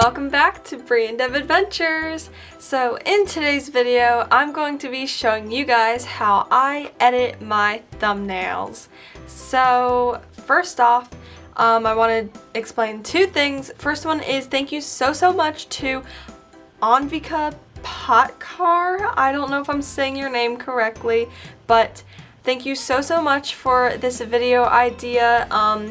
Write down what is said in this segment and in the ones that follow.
welcome back to Bree and Dev Adventures. So in today's video, I'm going to be showing you guys how I edit my thumbnails. So first off, I want to explain two things. First one is thank you so much to Anvika Patkar. I don't know if I'm saying your name correctly, but thank you so much for this video idea.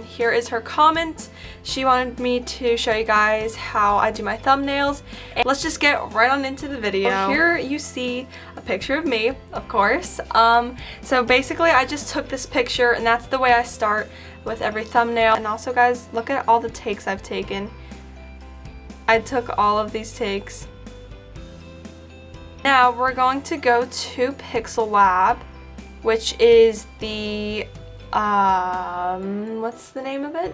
Here is her comment. She wanted me to show you guys how I do my thumbnails. And let's just get right on into the video. Here you see a picture of me, of course. So basically I just took this picture and that's the way I start with every thumbnail. And also guys, look at all the takes I've taken. I took all of these takes. Now we're going to go to Pixellab, which is the, what's the name of it?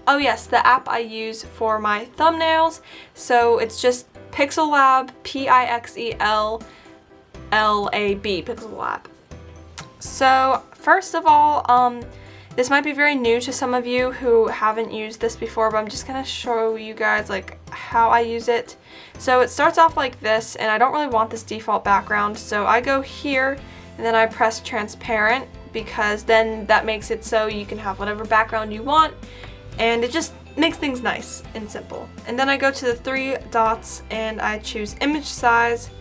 Oh yes, the app I use for my thumbnails. So it's just Pixellab, Pixellab, Pixellab. So first of all, this might be very new to some of you who haven't used this before, but I'm just gonna show you guys like how I use it. So it starts off like this, and I don't really want this default background, so I go here and then I press transparent, because then that makes it so you can have whatever background you want, and it just makes things nice and simple. And then I go to the three dots and I choose image size.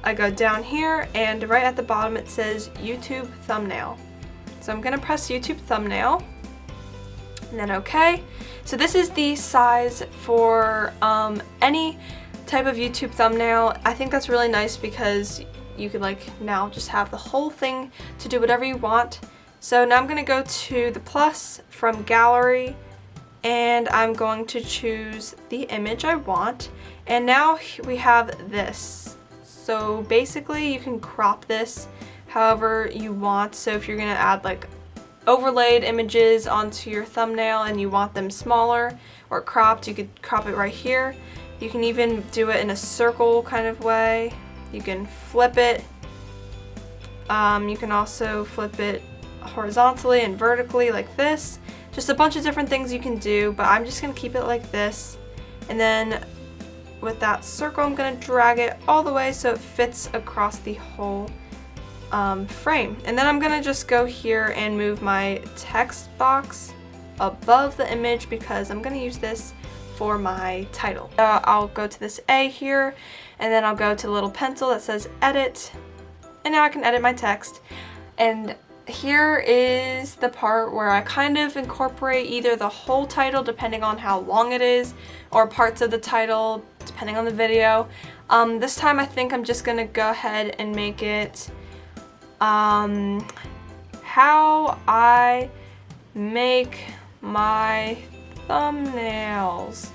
I go down here and right at the bottom it says YouTube thumbnail. So I'm gonna press YouTube thumbnail and then okay. So this is the size for any type of YouTube thumbnail. I think that's really nice because you could like now just have the whole thing to do whatever you want. So now I'm gonna go to the plus from gallery and I'm going to choose the image I want. And now we have this. So basically you can crop this however you want. So if you're gonna add like overlaid images onto your thumbnail and you want them smaller or cropped, you could crop it right here. You can even do it in a circle kind of way. You can flip it. You can also flip it horizontally and vertically like this. Just a bunch of different things you can do, but I'm just gonna keep it like this. And then with that circle, I'm gonna drag it all the way so it fits across the whole frame. And then I'm gonna just go here and move my text box above the image because I'm gonna use this for my title. I'll go to this A here, and then I'll go to the little pencil that says edit, and now I can edit my text. And here is the part where I kind of incorporate either the whole title depending on how long it is, or parts of the title depending on the video. This time I think I'm just gonna go ahead and make it how I make my thumbnails.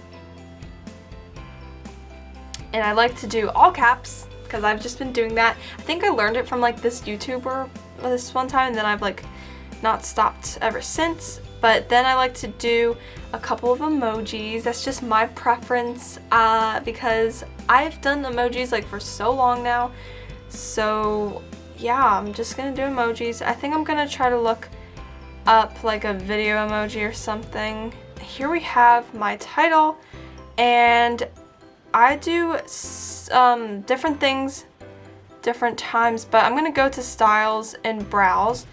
And I like to do all caps because I've just been doing that. I think I learned it from like this YouTuber this one time, and then I've like not stopped ever since. But then I like to do a couple of emojis. That's just my preference because I've done emojis like for so long now. So yeah, I'm just gonna do emojis. I think I'm gonna try to look up like a video emoji or something. Here we have my title, and I do different things different times, but I'm gonna go to styles and browse,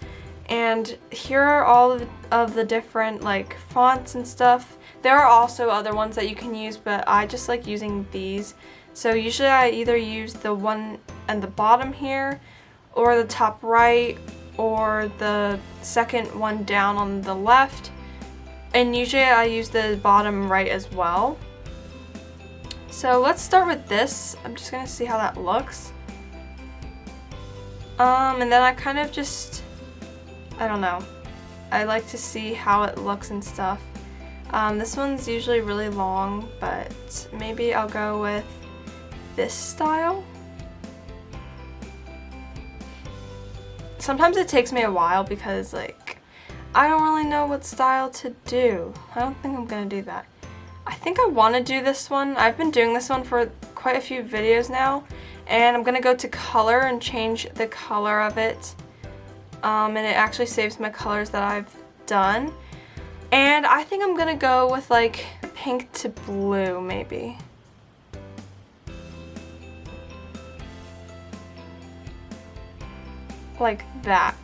and here are all of the different like fonts and stuff. There are also other ones that you can use, but I just like using these. So usually I either use the one at the bottom here, or the top right, or the second one down on the left, and usually I use the bottom right as well. So let's start with this. I'm just gonna see how that looks. And then I kind of just, I don't know, I like to see how it looks and stuff. This one's usually really long, but maybe I'll go with this style. Sometimes it takes me a while because like I don't really know what style to do. I don't think I'm gonna do that. I think I want to do this one. I've been doing this one for quite a few videos now, and I'm gonna go to color and change the color of it, and it actually saves my colors that I've done. And I think I'm gonna go with like pink to blue maybe. like that.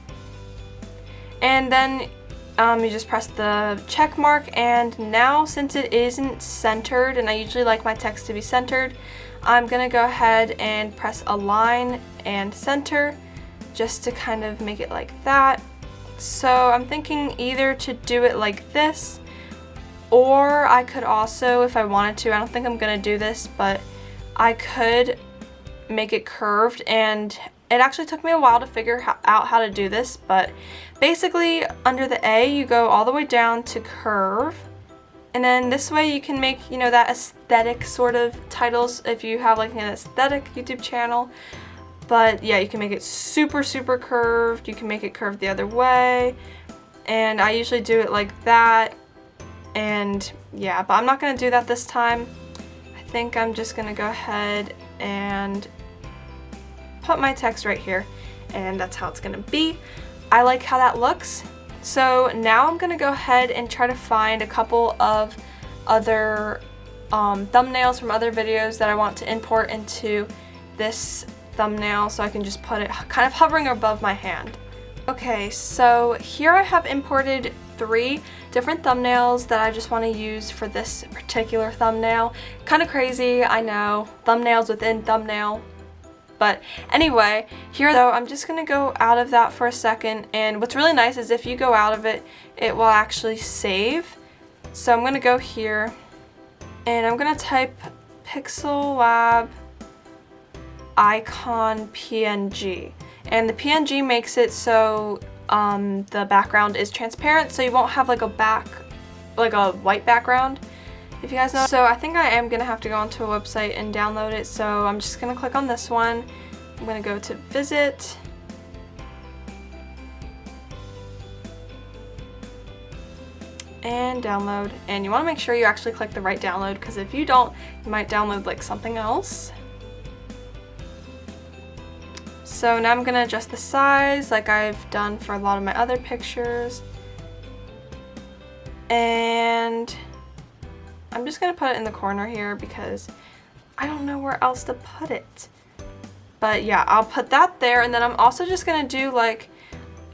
And then you just press the check mark, and now since it isn't centered, and I usually like my text to be centered, I'm gonna go ahead and press align and center just to kind of make it like that. So I'm thinking either to do it like this, or I could also, if I wanted to, I don't think I'm gonna do this, but I could make it curved, and it actually took me a while to figure out how to do this, but basically under the A you go all the way down to curve, and then this way you can make, you know, that aesthetic sort of titles if you have like an aesthetic YouTube channel. But yeah, you can make it super curved, you can make it curved the other way, and I usually do it like that. And yeah, but I'm not gonna do that this time. I think I'm just gonna go ahead and put my text right here, and that's how it's gonna be. I like how that looks. So now I'm gonna go ahead and try to find a couple of other thumbnails from other videos that I want to import into this thumbnail, so I can just put it kind of hovering above my hand. Okay, so here I have imported 3 different thumbnails that I just want to use for this particular thumbnail. Kind of crazy, I know, thumbnails within thumbnail. But anyway, here though, I'm just gonna go out of that for a second, and what's really nice is if you go out of it, it will actually save. So I'm gonna go here, and I'm gonna type Pixellab icon PNG, and the PNG makes it so the background is transparent, so you won't have like a white background, if you guys know. So I think I am gonna have to go onto a website and download it, so I'm just gonna click on this one. I'm gonna go to visit, and download, and you want to make sure you actually click the right download, because if you don't, you might download like something else. So now I'm gonna adjust the size like I've done for a lot of my other pictures, and I'm just gonna put it in the corner here because I don't know where else to put it. But yeah, I'll put that there, and then I'm also just gonna do like,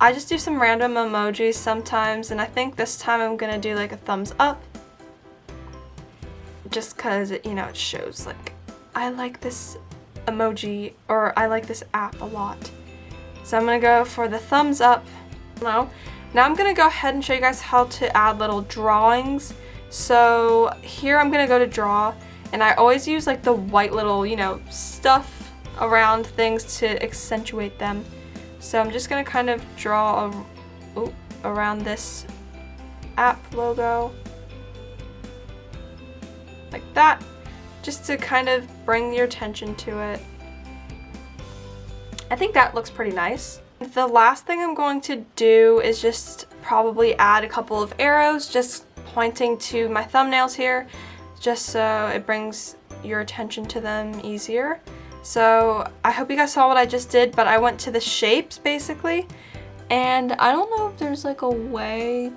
I just do some random emojis sometimes, and I think this time I'm gonna do like a thumbs up, just cause it, you know, it shows like I like this emoji, or I like this app a lot. So I'm gonna go for the thumbs up. Now I'm gonna go ahead and show you guys how to add little drawings. So here I'm gonna go to draw, and I always use like the white little, you know, stuff around things to accentuate them. So I'm just gonna kind of draw around this app logo like that, just to kind of bring your attention to it. I think that looks pretty nice. The last thing I'm going to do is just probably add a couple of arrows just pointing to my thumbnails here, just so it brings your attention to them easier. So I hope you guys saw what I just did, but I went to the shapes basically, and I don't know if there's like a way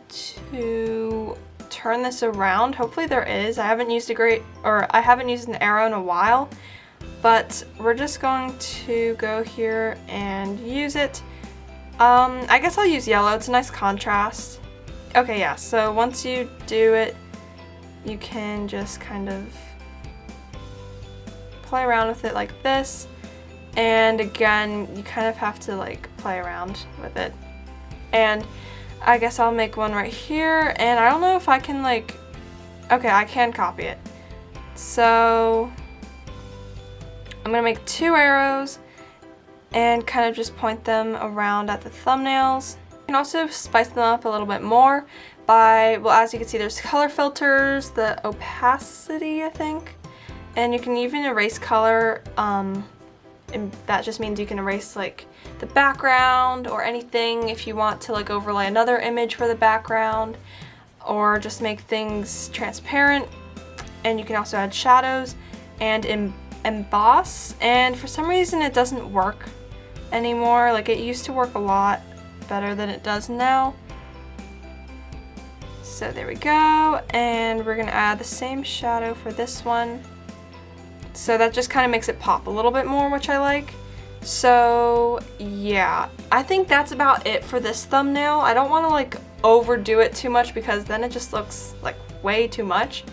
to turn this around. Hopefully there is. I haven't used an arrow in a while, but we're just going to go here and use it. I guess I'll use yellow. It's a nice contrast. Okay, yeah, so once you do it, you can just kind of play around with it like this, and again, you kind of have to like play around with it. And I guess I'll make one right here, and I don't know if I can like, okay, I can copy it. So I'm gonna make 2 arrows and kind of just point them around at the thumbnails. You can also spice them up a little bit more by, well, as you can see, there's color filters, the opacity, I think, and you can even erase color, and that just means you can erase like the background or anything if you want to like overlay another image for the background, or just make things transparent. And you can also add shadows and emboss, and for some reason it doesn't work anymore. Like, it used to work a lot better than it does now. So there we go, and we're gonna add the same shadow for this one. So that just kind of makes it pop a little bit more, which I like. So yeah, I think that's about it for this thumbnail. I don't want to like overdo it too much because then it just looks like way too much.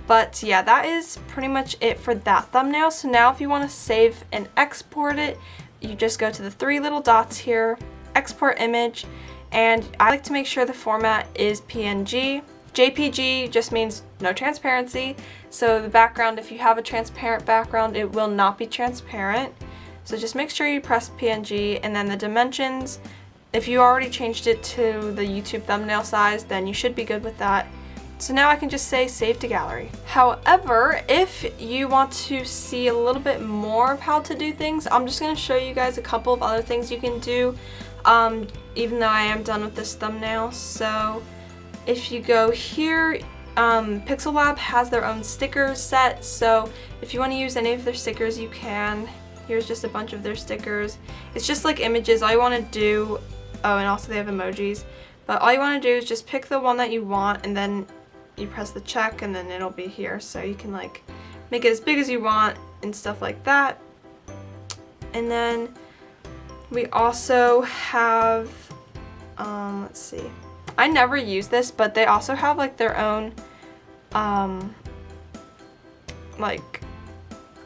But yeah, that is pretty much it for that thumbnail. So now if you want to save and export it, you just go to the three little dots here, export image, and I like to make sure the format is PNG. JPG just means no transparency, so the background, if you have a transparent background, it will not be transparent. So just make sure you press PNG, and then the dimensions, if you already changed it to the YouTube thumbnail size, then you should be good with that. So now I can just say save to gallery. However, if you want to see a little bit more of how to do things, I'm just going to show you guys a couple of other things you can do, even though I am done with this thumbnail. So if you go here, Pixellab has their own stickers set, so if you want to use any of their stickers, you can. Here's just a bunch of their stickers. It's just like images. All you want to do, oh, and also they have emojis, but all you want to do is just pick the one that you want, and then you press the check, and then it'll be here, so you can like make it as big as you want and stuff like that. And then we also have, let's see, I never use this, but they also have like their own like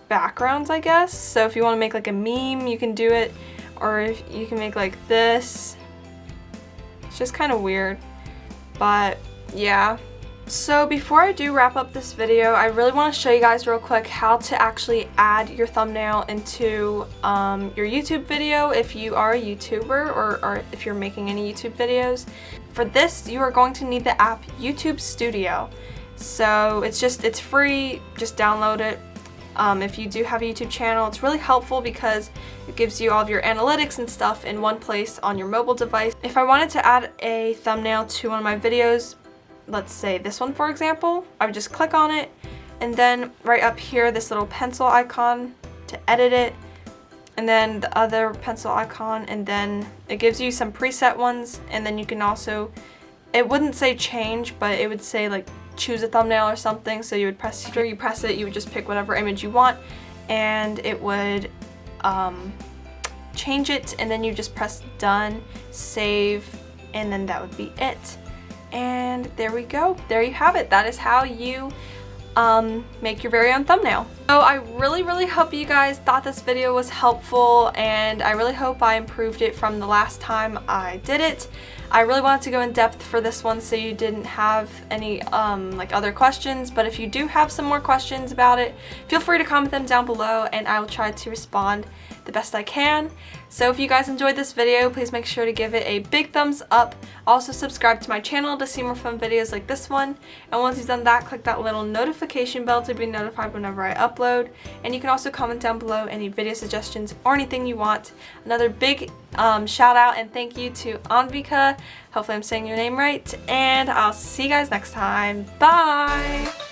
backgrounds, I guess. So if you want to make like a meme, you can do it, or if you can make like this. It's just kind of weird, but yeah. So before I do wrap up this video, I really want to show you guys real quick how to actually add your thumbnail into your YouTube video if you are a YouTuber, or if you're making any YouTube videos. For this, you are going to need the app YouTube Studio. So it's free, just download it. If you do have a YouTube channel, it's really helpful because it gives you all of your analytics and stuff in one place on your mobile device. If I wanted to add a thumbnail to one of my videos, let's say this one for example, I would just click on it, and then right up here, this little pencil icon to edit it, and then the other pencil icon, and then it gives you some preset ones, and then you can also, it wouldn't say change, but it would say like choose a thumbnail or something. So you would press, after you press it, you would just pick whatever image you want, and it would change it, and then you just press done, save, and then that would be it. And there we go. There you have it. That is how you make your very own thumbnail. So I really hope you guys thought this video was helpful, and I really hope I improved it from the last time I did it. I really wanted to go in depth for this one so you didn't have any like other questions, but if you do have some more questions about it, feel free to comment them down below and I will try to respond the best I can. So if you guys enjoyed this video, please make sure to give it a big thumbs up. Also subscribe to my channel to see more fun videos like this one, and once you've done that, click that little notification bell to be notified whenever I upload. And you can also comment down below any video suggestions or anything you want. Another big shout out and thank you to Anvika, hopefully I'm saying your name right, and I'll see you guys next time. Bye!